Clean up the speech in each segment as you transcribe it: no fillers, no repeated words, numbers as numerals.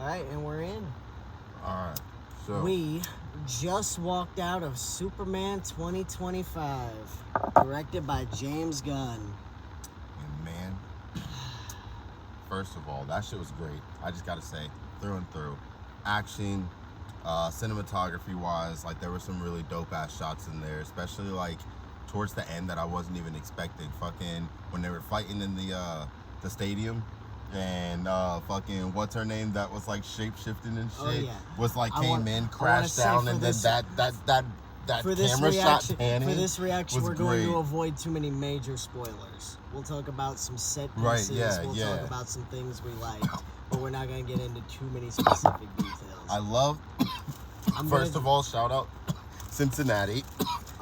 right, and we're in. All right. So We just walked out of Superman 2025, directed by James Gunn. And man, first of all, that shit was great. I just gotta say, through and through, action, cinematography-wise, like there were some really dope-ass shots in there, especially like towards the end that I wasn't even expecting. Fucking when they were fighting in the stadium. And fucking what's her name that was like shape shifting and shit was like came in, crashed down, and then that camera shot panning. For this reaction, we're great. going to avoid too many major spoilers. We'll talk about some set pieces. Right, yeah, we'll yeah. talk about some things we liked, but we're not going to get into too many specific details. I love. First of all, shout out Cincinnati.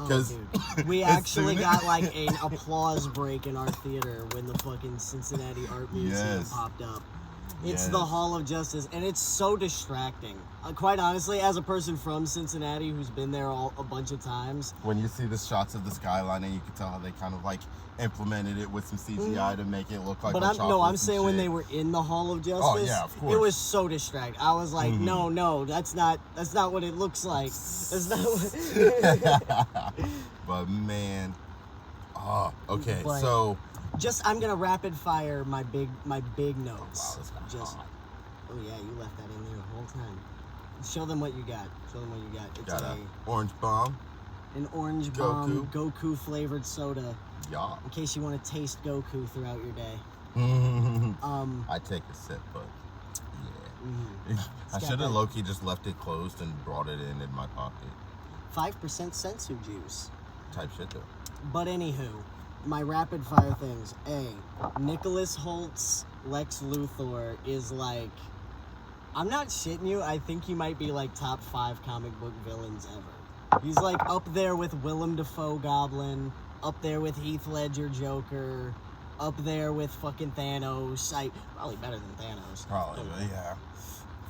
Dude, we actually got like an applause break in our theater when the fucking Cincinnati Art Museum popped up. It's the Hall of Justice, and it's so distracting. Quite honestly, as a person from Cincinnati who's been there a bunch of times. When you see the shots of the skyline, and you can tell how they kind of like implemented it with some CGI to make it look like. But I'm saying when they were in the Hall of Justice. Oh yeah, of course. It was so distracting. I was like, no, that's not what it looks like. That's not what. But man, okay, But so. I'm gonna rapid fire my big notes. Wow, Oh yeah, you left that in there the whole time. Show them what you got. It's got a orange bomb. An orange bomb Goku flavored soda. Yeah. In case you want to taste Goku throughout your day. I take a sip, but yeah. I should have low-key just left it closed and brought it in my pocket. 5% sensu juice. Type shit though. But anywho, my rapid fire things. Nicholas Holt's Lex Luthor is like, I'm not shitting you, I think he might be like top 5 comic book villains ever. He's like up there with Willem Dafoe Goblin, up there with Heath Ledger Joker, up there with fucking Thanos. Probably better than Thanos. Probably, yeah.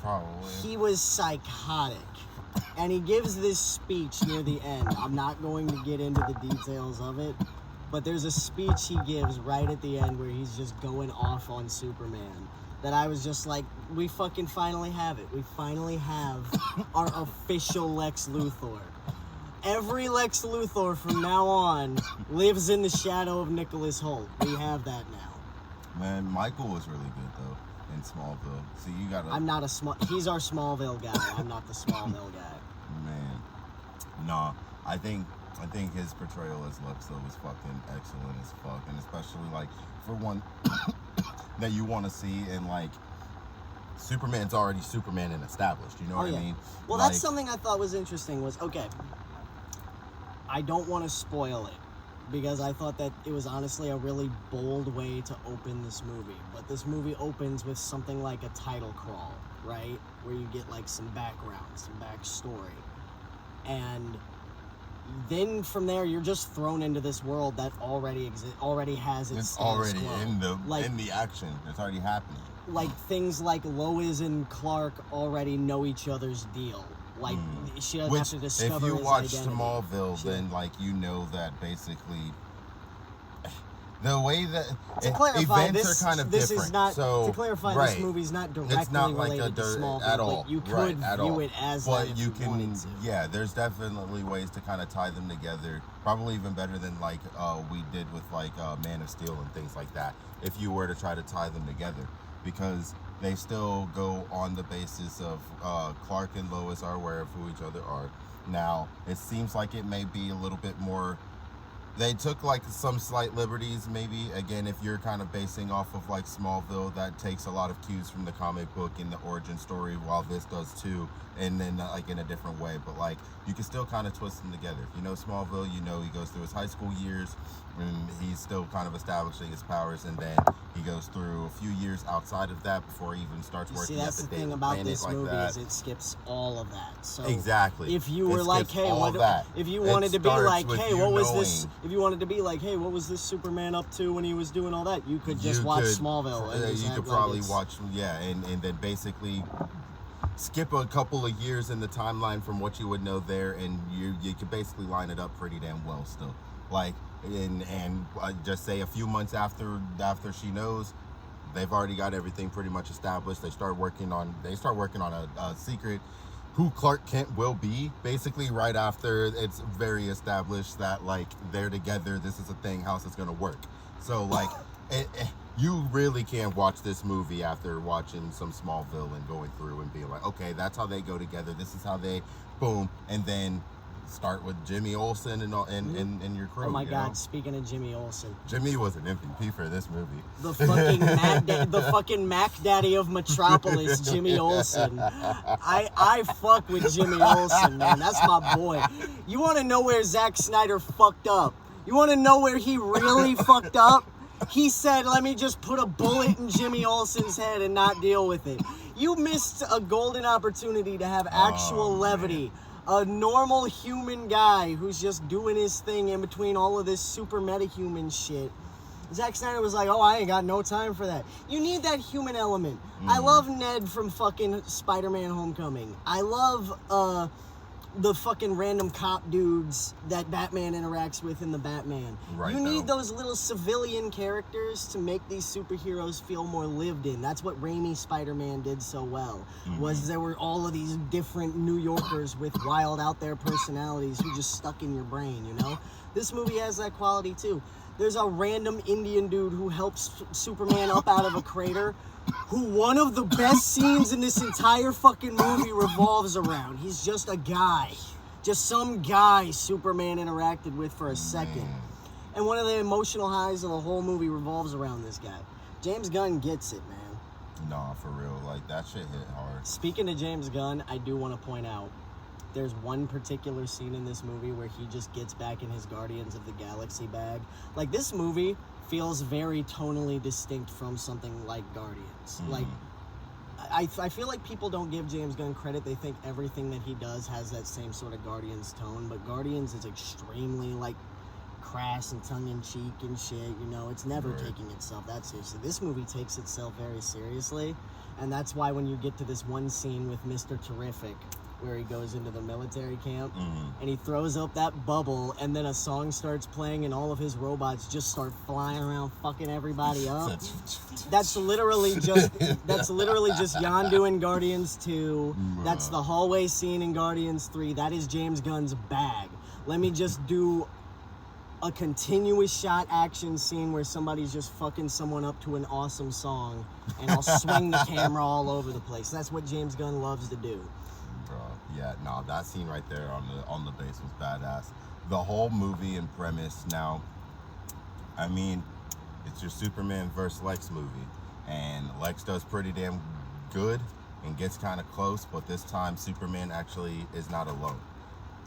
Probably. He was psychotic. And he gives this speech near the end. I'm not going to get into the details of it, but there's a speech he gives right at the end where he's just going off on Superman. That I was just like, we fucking finally have it. We finally have our official Lex Luthor. Every Lex Luthor from now on lives in the shadow of Nicholas Hoult. We have that now. Man, Michael was really good though in Smallville. So you gotta. He's our Smallville guy. I'm not the Smallville guy. Man, nah. I think his portrayal as Lex though was fucking excellent as fuck, and especially like for one that you want to see in like Superman's already Superman and established. You know what I mean? Well, that's something I thought was interesting. I don't want to spoil it because I thought that it was honestly a really bold way to open this movie. But this movie opens with something like a title crawl, right? Where you get like some background, some backstory. And then from there, you're just thrown into this world that already has its It's already quo. in the action. It's already happening. Like things like Lois and Clark already know each other's deal. Like she doesn't have to discover if you his watch identity. Smallville, then like you know that basically the way that to clarify, events are kind of different. Is not, so to clarify, this movie's not directly it's not like related to Smallville at all. But you could view it as that but if you wanted to. Yeah, there's definitely ways to kind of tie them together. Probably even better than like we did with like Man of Steel and things like that. If you were to try to tie them together, because they still go on the basis of Clark and Lois are aware of who each other are. Now, it seems like it may be a little bit more. They took like some slight liberties, maybe. Again, if you're kind of basing off of like Smallville, that takes a lot of cues from the comic book in the origin story, while this does too, and then like in a different way. But like you can still kind of twist them together. If you know Smallville, you know he goes through his high school years, and he's still kind of establishing his powers, and then he goes through a few years outside of that before he even starts working at the That's the Daily thing about Planet this like movie that. is it skips all of that. So Exactly. If you were like, hey, if you wanted to be like, hey, what was this? If you wanted to be like, hey, what was this Superman up to when he was doing all that? You could just watch Smallville. And you could probably watch, and then basically skip a couple of years in the timeline from what you would know there, and you could basically line it up pretty damn well still. Like, and just say a few months after she knows, they've already got everything pretty much established. They start working on a secret who Clark Kent will be, basically right after it's very established that like they're together, this is a thing, how's it's gonna work. So like you really can't watch this movie after watching some Smallville and going through and being like, okay, that's how they go together, this is how they boom, and then start with Jimmy Olsen and your crew. Oh my God! Speaking of Jimmy Olsen, Jimmy was an MVP for this movie. The fucking Mac Daddy of Metropolis, Jimmy Olsen. I fuck with Jimmy Olsen, man. That's my boy. You want to know where Zack Snyder fucked up? You want to know where he really fucked up? He said, "Let me just put a bullet in Jimmy Olsen's head and not deal with it." You missed a golden opportunity to have actual levity. Man. A normal human guy who's just doing his thing in between all of this super metahuman shit. Zack Snyder was like, oh, I ain't got no time for that. You need that human element. I love Ned from fucking Spider-Man Homecoming. I love the fucking random cop dudes that Batman interacts with in the Batman. Right, you need those little civilian characters to make these superheroes feel more lived in. That's what Raimi Spider-Man did so well, was there were all of these different New Yorkers with wild out there personalities who just stuck in your brain, you know? This movie has that quality too. There's a random Indian dude who helps Superman up out of a crater, who one of the best scenes in this entire fucking movie revolves around. He's just a guy. Just some guy Superman interacted with for a second. And one of the emotional highs of the whole movie revolves around this guy. James Gunn gets it, man. Nah, for real. Like, that shit hit hard. Speaking of James Gunn, I do want to point out, there's one particular scene in this movie where he just gets back in his Guardians of the Galaxy bag. Like, this movie feels very tonally distinct from something like Guardians. Like, I feel like people don't give James Gunn credit. They think everything that he does has that same sort of Guardians tone, but Guardians is extremely, like, crass and tongue-in-cheek and shit, you know? It's never taking itself that seriously. This movie takes itself very seriously, and that's why when you get to this one scene with Mr. Terrific, where he goes into the military camp and he throws up that bubble, and then a song starts playing and all of his robots just start flying around fucking everybody up. That's literally just Yondu in Guardians 2. That's the hallway scene in Guardians 3. That is James Gunn's bag. Let me just do a continuous shot action scene where somebody's just fucking someone up to an awesome song, and I'll swing the camera all over the place. That's what James Gunn loves to do. Yeah, no, that scene right there on the base was badass. The whole movie and premise, now, I mean, it's your Superman versus Lex movie, and Lex does pretty damn good and gets kind of close, but this time Superman actually is not alone.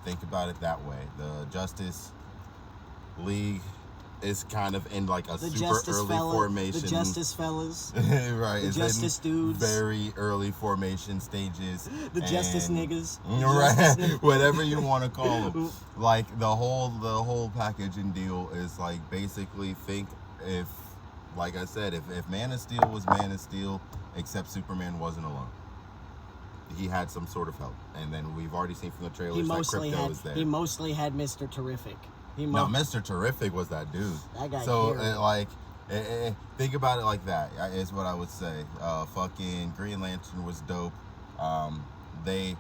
Think about it that way. The Justice League is kind of in like a super early formation. The Justice Fellas. Right. The Justice Dudes. Very early formation stages. The Justice Niggas. Right. Whatever you want to call them. Like the whole package and deal is like basically think if, like I said, if Man of Steel was Man of Steel, except Superman wasn't alone. He had some sort of help. And then we've already seen from the trailers that Krypto is there. He mostly had Mr. Terrific. No, Mr. Terrific was that dude. That guy. So, think about it like that. Is what I would say. Fucking Green Lantern was dope. They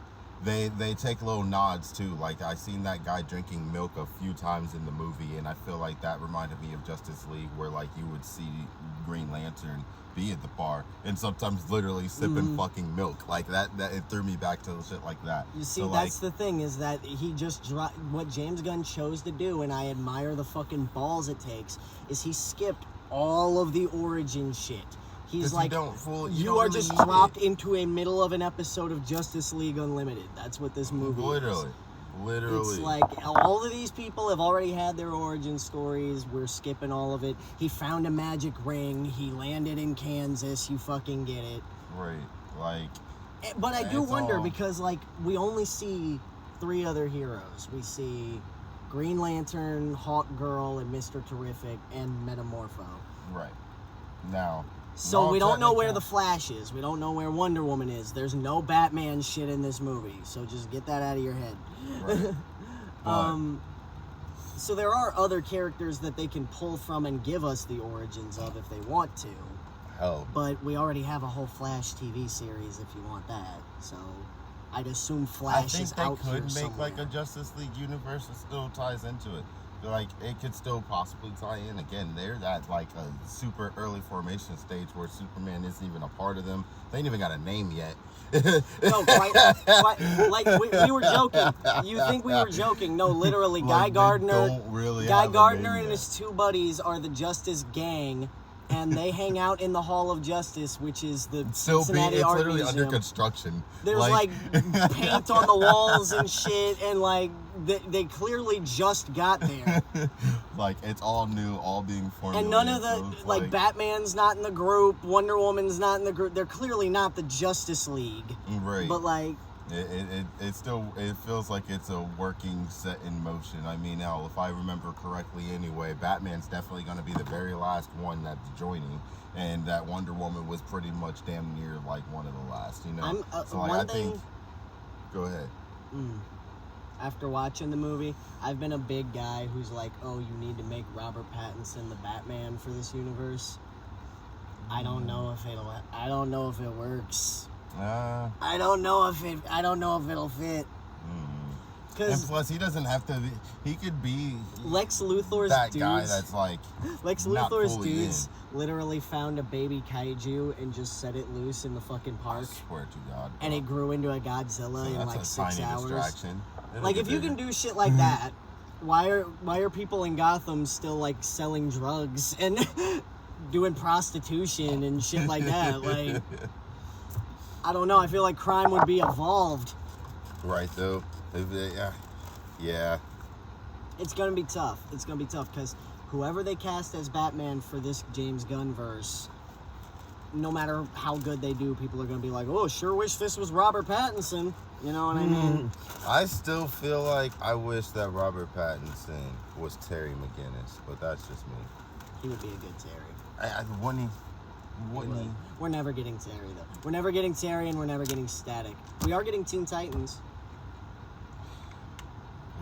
take little nods too. Like I seen that guy drinking milk a few times in the movie, and I feel like that reminded me of Justice League, where like you would see Green Lantern be at the bar and sometimes literally sipping fucking milk. Like that it threw me back to shit like that. You see, so, that's the thing, is that he just what James Gunn chose to do, and I admire the fucking balls it takes, is he skipped all of the origin shit. He's like, you are just dropped into a middle of an episode of Justice League Unlimited. That's what this movie is. Literally. It's like, all of these people have already had their origin stories. We're skipping all of it. He found a magic ring. He landed in Kansas. You fucking get it. Right. Like. But I do wonder, because, like, we only see 3 other heroes. We see Green Lantern, Hawk Girl, and Mr. Terrific, and Metamorpho. Right. Now. So we don't know where the Flash is. We don't know where Wonder Woman is. There's no Batman shit in this movie. So just get that out of your head. Right. So there are other characters that they can pull from and give us the origins of if they want to. Oh. But we already have a whole Flash TV series if you want that. So I'd assume Flash is out here I think they could make somewhere. like a Justice League universe that still ties into it. Like, it could still possibly tie in. Again, they're at like a super early formation stage where Superman isn't even a part of them. They ain't even got a name yet. No, like we were joking. You think we were joking? No, literally, Like, Guy Gardner. don't really Guy have a Gardner name and yet. his two buddies are the Justice Gang, and they hang out in the Hall of Justice, which is the Still Cincinnati it's Art literally Museum. under construction. There's like paint on the walls and shit, and like they clearly just got there. Like, it's all new, all being formulated. And none of so the it's like Batman's not in the group, Wonder Woman's not in the group. They're clearly not the Justice League. right. But like, It still feels like it's a working set in motion. I mean, now if I remember correctly, anyway, Batman's definitely going to be the very last one that's joining, and that Wonder Woman was pretty much damn near like one of the last. You know, so like, one I thing. think. Go ahead. After watching the movie, I've been a big guy who's like, oh, you need to make Robert Pattinson the Batman for this universe. I don't know if it works. I don't know if it'll fit. And Because plus, he doesn't have to. He could be Lex Luthor's that dudes, guy that's like Lex not Luthor's fully dudes literally found a baby kaiju and just set it loose in the fucking I park, swear to God, and it grew into a Godzilla in that's like a 6 tiny hours. distraction. It'll Like, get if you bigger. can do shit like that, why are people in Gotham still like selling drugs and doing prostitution and shit like that? Like, I don't know. I feel like crime would be evolved. Right though, yeah. It's gonna be tough. It's gonna be tough because whoever they cast as Batman for this James Gunn verse, no matter how good they do, people are gonna be like, "Oh, sure wish this was Robert Pattinson." You know what I mean? I still feel like I wish that Robert Pattinson was Terry McGinnis, but that's just me. He would be a good Terry. Wouldn't he? We're never getting Terry though. We're never getting Terry, and we're never getting Static. We are getting Teen Titans.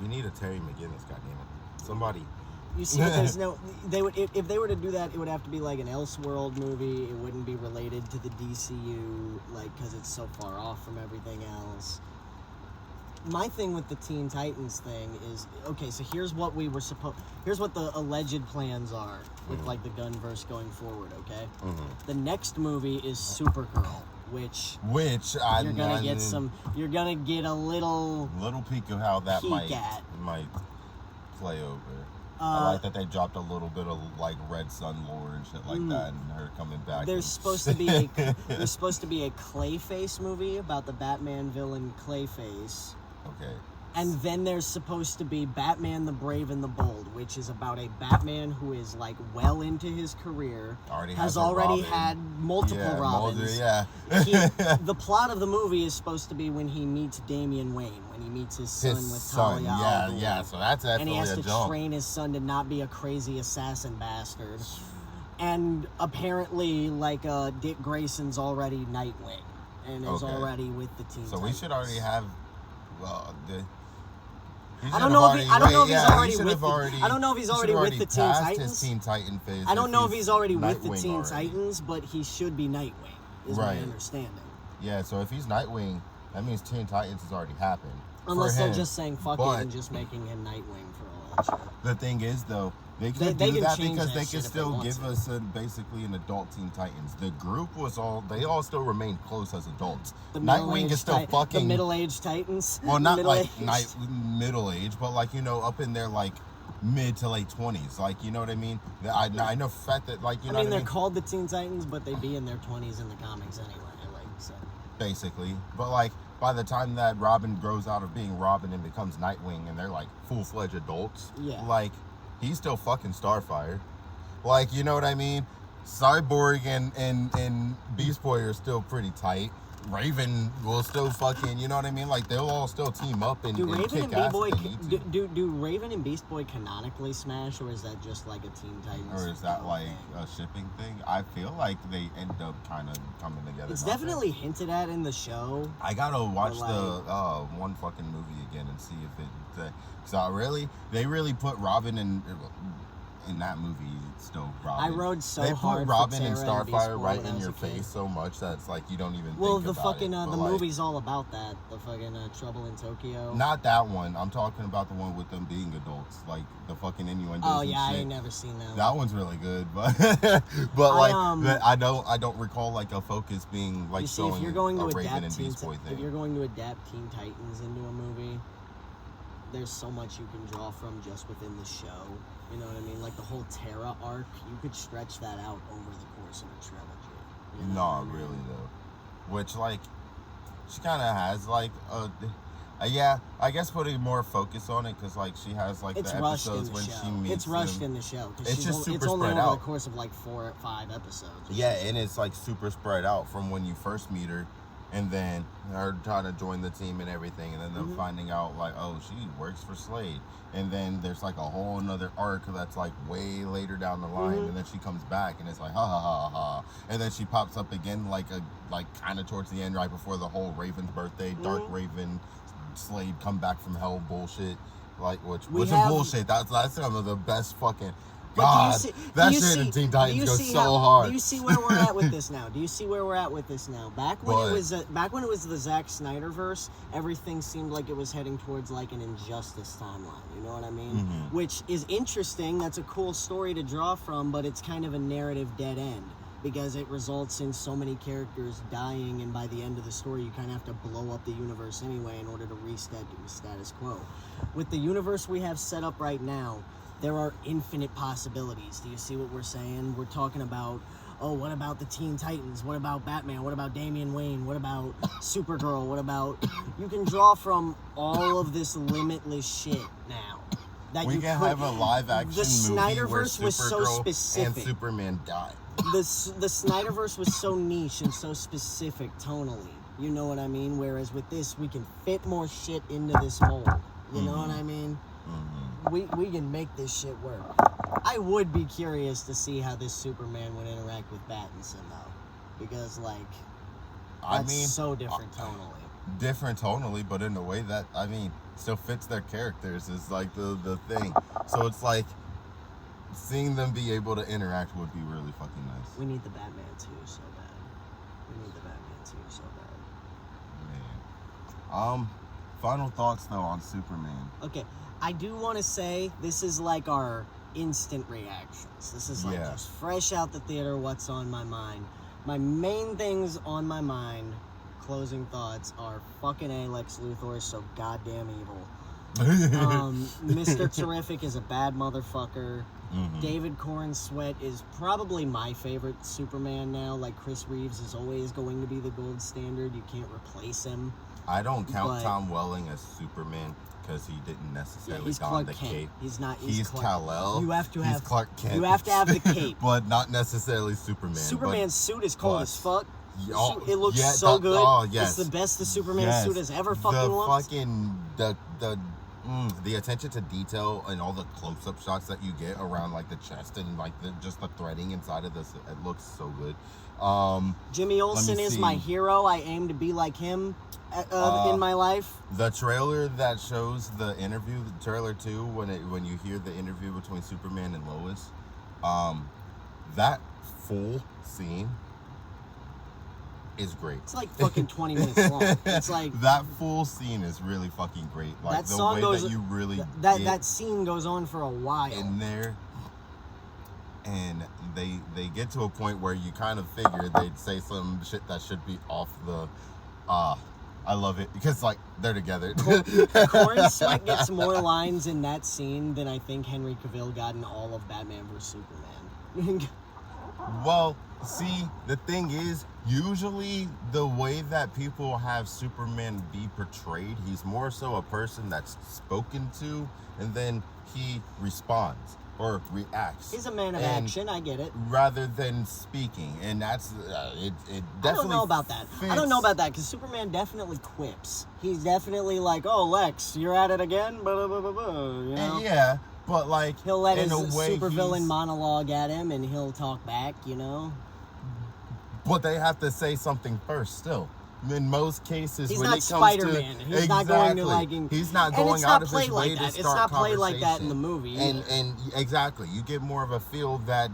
We need a Terry McGinnis, goddammit. Somebody. You see, there's no. They would if they were to do that, it would have to be like an Elseworld movie. It wouldn't be related to the DCU, like because it's so far off from everything else. My thing with the Teen Titans thing is okay. So here's what we were supposed. Here's what the alleged plans are with like the Gunverse going forward. Okay, the next movie is Supergirl, which you're gonna get some. You're gonna get a little peek of how that peek might at. play over. I like that they dropped a little bit of like Red Sun lore and shit like that, and her coming back. There's supposed to be a Clayface movie about the Batman villain Clayface. Okay. And then there's supposed to be Batman the Brave and the Bold, which is about a Batman who is like well into his career, has already had multiple Robins. The plot of the movie is supposed to be when he meets Damian Wayne, when he meets his son with Talia al Ghul. Yeah. So that's And definitely he has a to jump. train his son to not be a crazy assassin bastard. And apparently, like, Dick Grayson's already Nightwing and is already with the Teen So Titans. we should already have. I don't know if he's already with the Teen Titans. His Teen Titan phase. I don't know if he's already with the Nightwing Teen already. Titans, but he should be Nightwing, is my understanding. Yeah, so if he's Nightwing, that means Teen Titans has already happened. Unless they're just saying fuck it and just making him Nightwing for all that shit. The thing is, though, they They can do can that change because that they shit can if they still want give to. us basically an adult Teen Titans. The group they all still remain close as adults. Nightwing is still fucking the middle-aged Titans. well, not like middle-aged. middle age, but like up in their like mid to late 20s. Like, you know what I mean? I know for fact that like you know. I mean, what they're called the Teen Titans, but they'd be in their 20s in the comics anyway. Like so. Basically, but like by the time that Robin grows out of being Robin and becomes Nightwing, and they're like full-fledged adults, like he's still fucking Starfire. Like, you know what I mean? Cyborg and Beast Boy are still pretty tight. Raven will still fucking, you know what I mean? Like, they'll all still team up and Do Raven kick and ass B-Boy if they need to. do Raven and Beast Boy canonically smash, or is that just like a Teen Titans? Or is that like a shipping thing? I feel like they end up kind of coming together. It's don't they? definitely hinted at in the show. I gotta watch But, the one fucking movie again and see if it. Because they really put Robin in that movie, it's still Robin. I rode so they hard put Robin for and Tara and Beast Starfire Boy right when I in was your a kid. face so much that it's like you don't even Well, think the about fucking it. the But, like, movie's all about that. The fucking Trouble in Tokyo. not that one. I'm talking about the one with them being adults, like the fucking innuendos. Oh and yeah, shit. I ain't never seen that. That one's really good, but I don't recall like a focus being like you see, showing if you're going to a Raven adapt and Beast Boy thing. if you're going to adapt Teen Titans into a movie, there's so much you can draw from just within the show. You know what I mean? Like the whole Terra arc, you could stretch that out over the course of a trilogy. You know Not really though. Which like she kind of has like yeah, I guess putting more focus on it because like she has like it's the rushed in episodes the when show. she meets It's rushed them. in the show. It's just super it's only spread over out. the course of like 4 or 5 episodes. Yeah, and it's like super spread out from when you first meet her, and then her trying to join the team and everything, and then them finding out like, oh, she works for Slade, and then there's like a whole another arc that's like way later down the line, and then she comes back and it's like ha ha ha ha, and then she pops up again like kind of towards the end right before the whole Raven's birthday, Dark Raven, Slade come back from hell bullshit, like which wasn't bullshit. That's some of the best fucking. God, that shit in Teen Titans goes so hard. Do you see where we're at with this now? Back when it was the Zack Snyderverse, everything seemed like it was heading towards like an Injustice timeline. You know what I mean? Which is interesting. That's a cool story to draw from, but it's kind of a narrative dead end because it results in so many characters dying, and by the end of the story, you kind of have to blow up the universe anyway in order to reset the status quo. With the universe we have set up right now, there are infinite possibilities. Do you see what we're saying? We're talking about, oh, what about the Teen Titans? What about Batman? What about Damian Wayne? What about Supergirl? What about... You can draw from all of this limitless shit now. We can have a live-action movie Snyderverse where was so Supergirl specific. and Superman die. The Snyderverse was so niche and so specific tonally. You know what I mean? Whereas with this, we can fit more shit into this mold. You know what I mean? We can make this shit work. I would be curious to see how this Superman would interact with Pattinson, though. Because, like, that's so different tonally. Different tonally, but in a way that, I mean, still fits their characters is, like, the thing. So it's like, seeing them be able to interact would be really fucking nice. We need the Batman 2 so bad. Man. Final thoughts, though, on Superman. Okay. I do want to say this is like our instant reactions. This is like just fresh out the theater, what's on my mind. My main things on my mind, closing thoughts, are fucking A, Lex Luthor is so goddamn evil. Mr. Terrific is a bad motherfucker. David Corn Sweat is probably my favorite Superman now. Like, Chris Reeves is always going to be the gold standard. You can't replace him. I don't count Tom Welling as Superman because he didn't necessarily don the cape. He's not. He's Kal-El. You have to have Clark Kent. You have to have the cape, but not necessarily Superman. Superman's suit is cold as fuck. It looks so good. Oh, yes. It's the best the Superman suit has ever fucking looked. The attention to detail and all the close-up shots that you get around like the chest and like just the threading inside of this, it looks so good. Jimmy Olsen is my hero. I aim to be like him in my life. The trailer that shows the interview, the trailer 2, when you hear the interview between Superman and Lois, that full scene is great. It's like fucking 20 minutes long. It's like that full scene is really fucking great. Like that song goes, that you really that scene goes on for a while in there, and they get to a point where you kind of figure they'd say some shit that should be off the. I love it because like they're together. Corn Sweat gets more lines in that scene than I think Henry Cavill got in all of Batman vs Superman. Well, see, the thing is, usually the way that people have Superman be portrayed, he's more so a person that's spoken to, and then he responds or reacts. He's a man of action, I get it. Rather than speaking, and that's it definitely. I don't know about that. Fits. I don't know about that because Superman definitely quips. He's definitely like, "Oh, Lex, you're at it again," blah, blah, blah, blah, you know? Yeah, but like he'll let his supervillain monologue at him, and he'll talk back, you know. But they have to say something first, still. in most cases, He's when not it comes Spider-Man. to He's not going to like. he's not And going it's out not of played his like way that. to It's start not played like that in the conversation. movie. And exactly, you get more of a feel that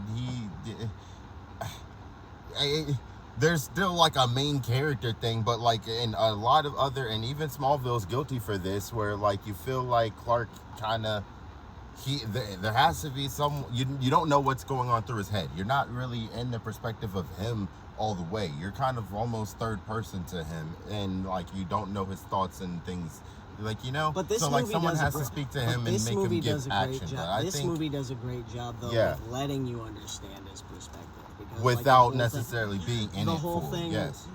there's still like a main character thing, but like in a lot of other, and even Smallville's guilty for this, where like you feel like Clark kind of there has to be some you don't know what's going on through his head. You're not really in the perspective of him all the way. You're kind of almost third person to him, and like you don't know his thoughts and things. Like, but this so like movie someone does has to speak to him and this make movie him give does a great action. job. But I this think movie does a great job though Yeah. with letting you understand his perspective because, without necessarily being in the it whole full. thing. Yes.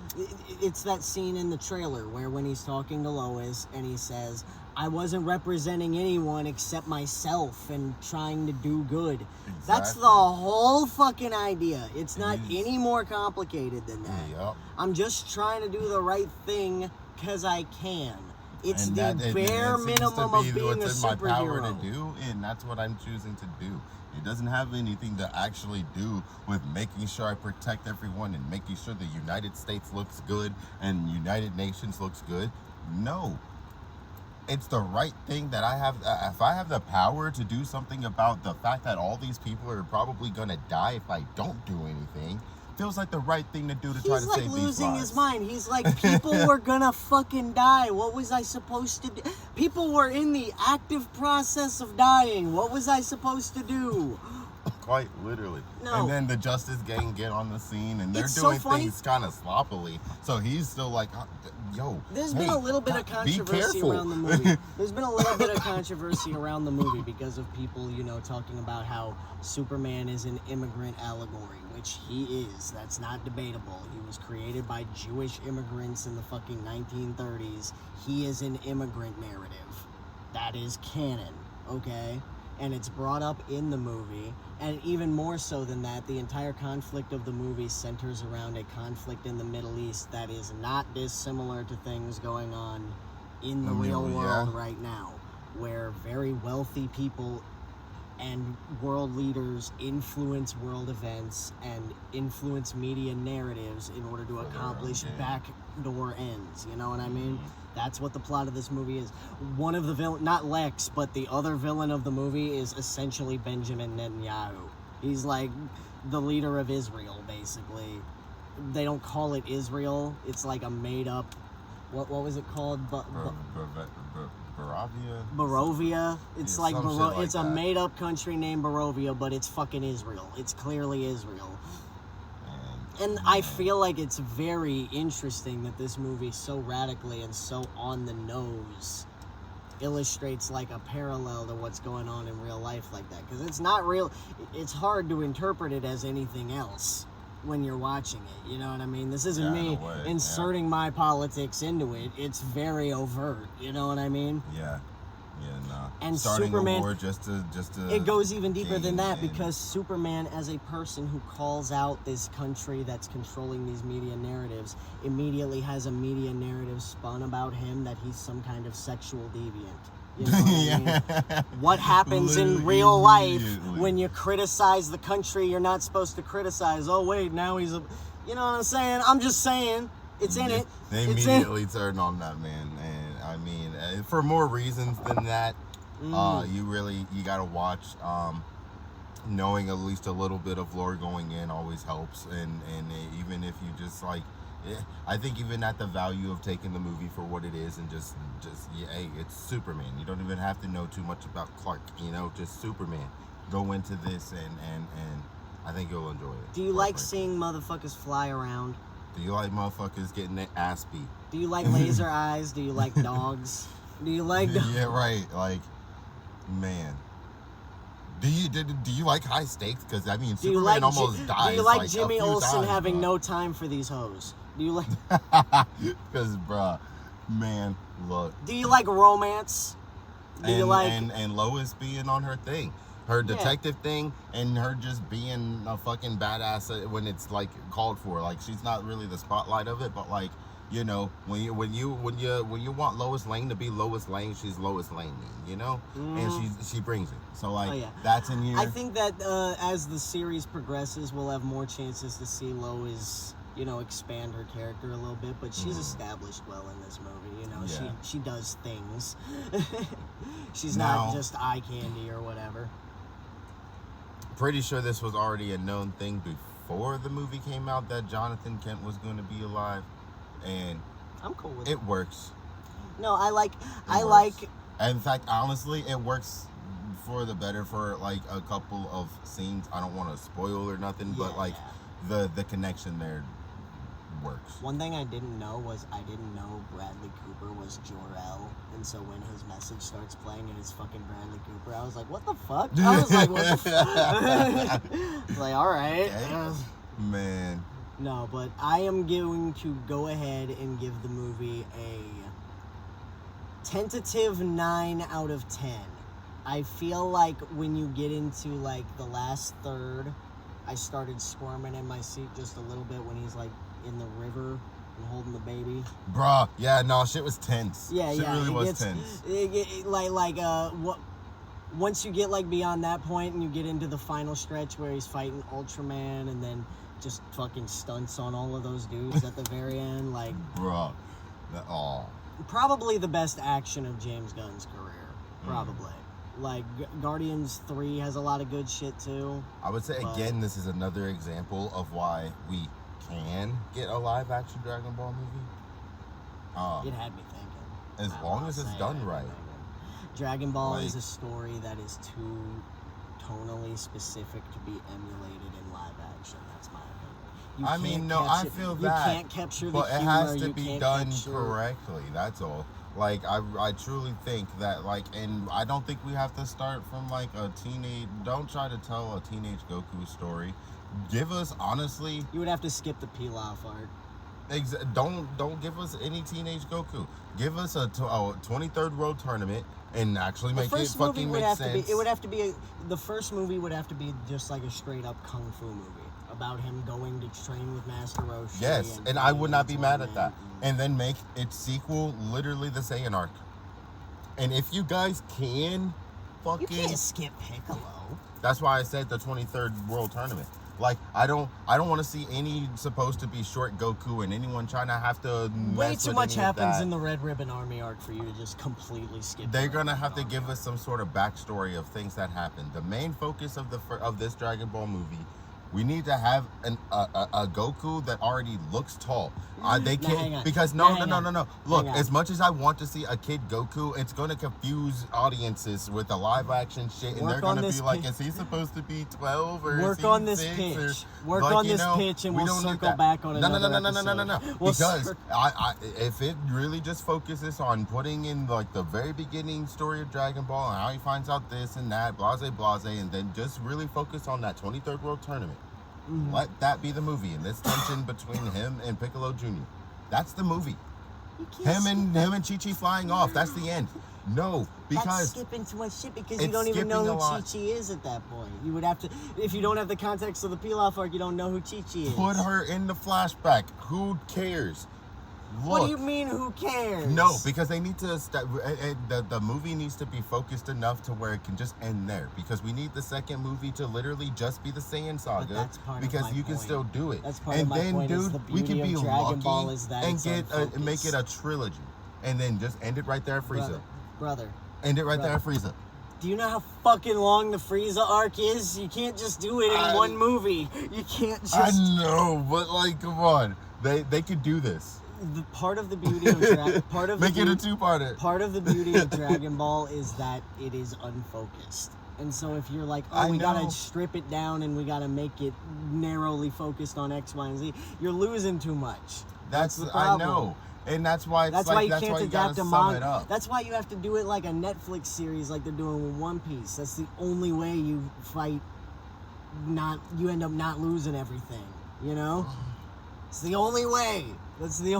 It's that scene in the trailer where when he's talking to Lois and he says, "I wasn't representing anyone except myself and trying to do good." That's Exactly. the whole fucking idea. It's not It is. any more complicated than that. Yep. I'm just trying to do the right thing because I can. It's And the it bare seems minimum to of be being a what's in my power to superhero. do, and that's what I'm choosing to do. It doesn't have anything to actually do with making sure I protect everyone and making sure the United States looks good and United Nations looks good. No. It's the right thing that I have. If I have the power to do something about the fact that all these people are probably going to die if I don't do anything, feels like the right thing to do to try to He's like save these losing lives. his mind. He's like, people were gonna fucking die. What was I supposed to do? People were in the active process of dying. What was I supposed to do? Quite literally. No. And then the Justice Gang get on the scene and they're It's so doing funny. things kind of sloppily. So he's still like, yo. There's hey, been a little bit of be controversy careful. around the movie. There's been a little bit of controversy around the movie because of people, talking about how Superman is an immigrant allegory, which he is. That's not debatable. He was created by Jewish immigrants in the fucking 1930s. He is an immigrant narrative. That is canon, okay? And it's brought up in the movie. And even more so than that, the entire conflict of the movie centers around a conflict in the Middle East that is not dissimilar to things going on in the real world right now, where very wealthy people and world leaders influence world events and influence media narratives in order to accomplish backdoor ends. You know what I mean? That's what the plot of this movie is. One of the villain, not Lex, but the other villain of the movie is essentially Benjamin Netanyahu. He's like the leader of Israel, basically. They don't call it Israel. It's like a made-up. What was it called? Barovia. It's Yeah, like some shit like it's a that. made-up country named Barovia, but it's fucking Israel. It's clearly Israel. And I feel like it's very interesting that this movie so radically and so on the nose illustrates like a parallel to what's going on in real life like that. Because it's not real. It's hard to interpret it as anything else when you're watching it. You know what I mean? This isn't me in a way, inserting my politics into it. It's very overt. You know what I mean? Yeah. Yeah, no. And Starting Superman, a war just to it goes even deeper than that gain because Superman, as a person who calls out this country that's controlling these media narratives, immediately has a media narrative spun about him that he's some kind of sexual deviant. You know what I mean? What happens in real life when you criticize the country you're not supposed to criticize? Oh wait, now he's a, you know what I'm saying? I'm just saying, it's in it. They It's immediately turned on that man, and I mean, for more reasons than that, you gotta watch. Knowing at least a little bit of lore going in always helps, and even if you just like, I think even at the value of taking the movie for what it is and just hey, it's Superman. You don't even have to know too much about Clark. Just Superman. Go into this and I think you'll enjoy it. Do you like seeing motherfuckers fly around? Do you like motherfuckers getting their ass beat? Do you like laser eyes? Do you like dogs? Do you like dogs? Yeah, right. Like, man. Do you like high stakes? Because I mean, Do you Superman like almost dies. Do you like a Jimmy few Olsen times, having bro. no time for these hoes? Do you like Because, bruh, man, look. Do you like romance? Do you like and Lois being on her thing, her detective thing, and her just being a fucking badass when it's like called for. Like, she's not really the spotlight of it, but like, when you want Lois Lane to be Lois Lane, she's Lois Lane, and she brings it. So like, that's in here. I think that as the series progresses, we'll have more chances to see Lois you know, expand her character a little bit, but she's established well in this movie. You know, she does things. She's not just eye candy or whatever. Pretty sure this was already a known thing before the movie came out that Jonathan Kent was going to be alive, and I'm cool with it. It works. No, I like. And in fact, honestly, it works for the better for like a couple of scenes. I don't want to spoil or nothing, but like the connection there works. One thing I didn't know was I didn't know Bradley Cooper was Jor-El, and so when his message starts playing and it's fucking Bradley Cooper, I was like, what the fuck? I was like, what the fuck? I was like, all right. Okay. Man. No, but I am going to go ahead and give the movie a tentative 9 out of 10. I feel like when you get into like the last third, I started squirming in my seat just a little bit when he's like in the river and holding the baby. Bruh, yeah, no, shit was tense. Yeah, shit really was tense. Once you get like beyond that point and you get into the final stretch where he's fighting Ultraman and then just fucking stunts on all of those dudes at the very end, like, bruh, probably the best action of James Gunn's career. Probably. Like, Guardians 3 has a lot of good shit too. I would say again, this is another example of why we can get a live action Dragon Ball movie. It had me thinking. As long as it's done right. Dragon Ball is a story that is too tonally specific to be emulated in live action. That's my opinion. I feel that. You can't capture the but humor. it has to be done correctly. That's all. Like, I truly think that, like, and I don't think we have to start from, like, don't try to tell a teenage Goku story. Give us, honestly... You would have to skip the Pilaf art. Don't give us any teenage Goku. Give us a 23rd World Tournament and actually make it fucking make sense. The first movie would have to be just like a straight up kung fu movie about him going to train with Master Roshi. Yes, and I would not be mad at that. And then make its sequel literally the Saiyan arc. And if you guys can fucking... You can't skip Piccolo. That's why I said the 23rd World Tournament. Like, I don't want to see any supposed to be short Goku and anyone trying to have to way too much happens in the Red Ribbon Army arc for you to just completely skip. They're gonna have to give us some sort of backstory of things that happened. The main focus of this Dragon Ball movie, we need to have a Goku that already looks tall. They can't because no. Look, as much as I want to see a kid Goku, it's gonna confuse audiences with the live action shit, and they're gonna be like, "Is he supposed to be 12 or work on this pitch? Work on this pitch, and we'll circle back on another episode. No. Because if it really just focuses on putting in like the very beginning story of Dragon Ball and how he finds out this and that, blase, and then just really focus on that 23rd World Tournament. Let that be the movie, and this tension between him and Piccolo Jr. That's the movie. Him and Chi-Chi flying off. That's the end. No, because that's skipping too much shit because you don't even know who Chi-Chi is at that point. You would have to, if you don't have the context of the Pilaf arc, you don't know who Chi-Chi is. Put her in the flashback. Who cares? Look, what do you mean, who cares? No, because they need to... the movie needs to be focused enough to where it can just end there. Because we need the second movie to literally just be the Saiyan Saga. But that's part because of my you can point. still do it. That's part of my point. Dude, is the we can be of Dragon lucky Ball is that and make it a trilogy. And then just end it right there at Frieza. Brother. End it right there at Frieza. Do you know how fucking long the Frieza arc is? You can't just do it in one movie. You can't just... I know, but like, come on. They could do this. Part of the beauty of make it a two-parter. Part of the beauty of Dragon Ball is that it is unfocused. And so if you're like, we gotta strip it down and we gotta make it narrowly focused on X, Y, and Z, you're losing too much. That's the problem. I know. And that's why you can't adapt a manga. It that's why you have to do it like a Netflix series like they're doing with One Piece. That's the only way you fight you end up not losing everything. You know? It's the only way. It's the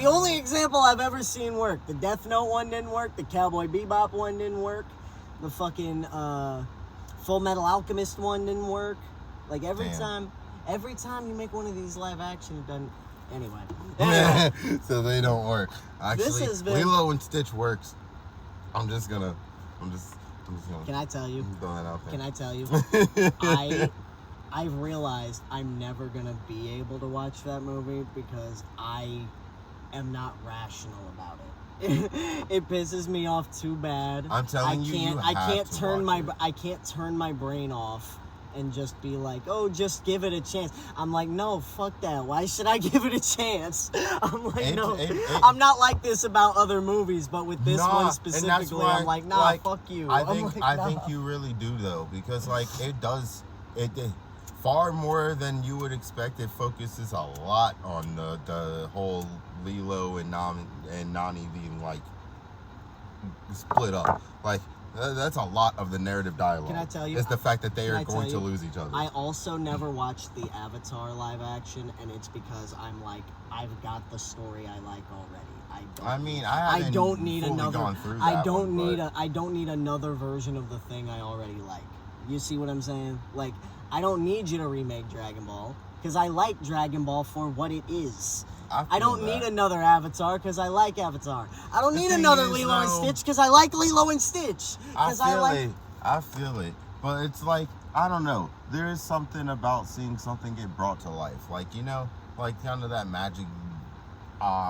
only example I've ever seen work. The Death Note one didn't work. The Cowboy Bebop one didn't work. The fucking Full Metal Alchemist one didn't work. Like every time you make one of these live action, it doesn't. Anyway. So they don't work. Actually, Lilo and Stitch works. I'm just gonna. Can I tell you? Throw that out there. Can I tell you? I've realized I'm never gonna be able to watch that movie because I am not rational about it. It pisses me off too bad. I'm telling you, I can't to turn watch my it. I can't turn my brain off and just be like, oh, just give it a chance. I'm like, no, fuck that. Why should I give it a chance? I'm like, no. I'm not like this about other movies, but with this one specifically, I'm like, nah, like, fuck you. I nah. think you really do though, because like it far more than you would expect. It focuses a lot on the whole Lilo and Nani being like split up. Like that's a lot of the narrative dialogue. Can I tell you? It's the fact that they are going to lose each other. I also never watched the Avatar live action, and it's because I'm like, I've got the story I like already. I don't need another. I don't need another version of the thing I already like. You see what I'm saying? Like, I don't need you to remake Dragon Ball because I like Dragon Ball for what it is. I don't need another Avatar because I like Avatar. I don't need another Lilo and Stitch because I like Lilo and Stitch. I feel it. But it's like, I don't know. There is something about seeing something get brought to life. Like, you know, like kind of that magic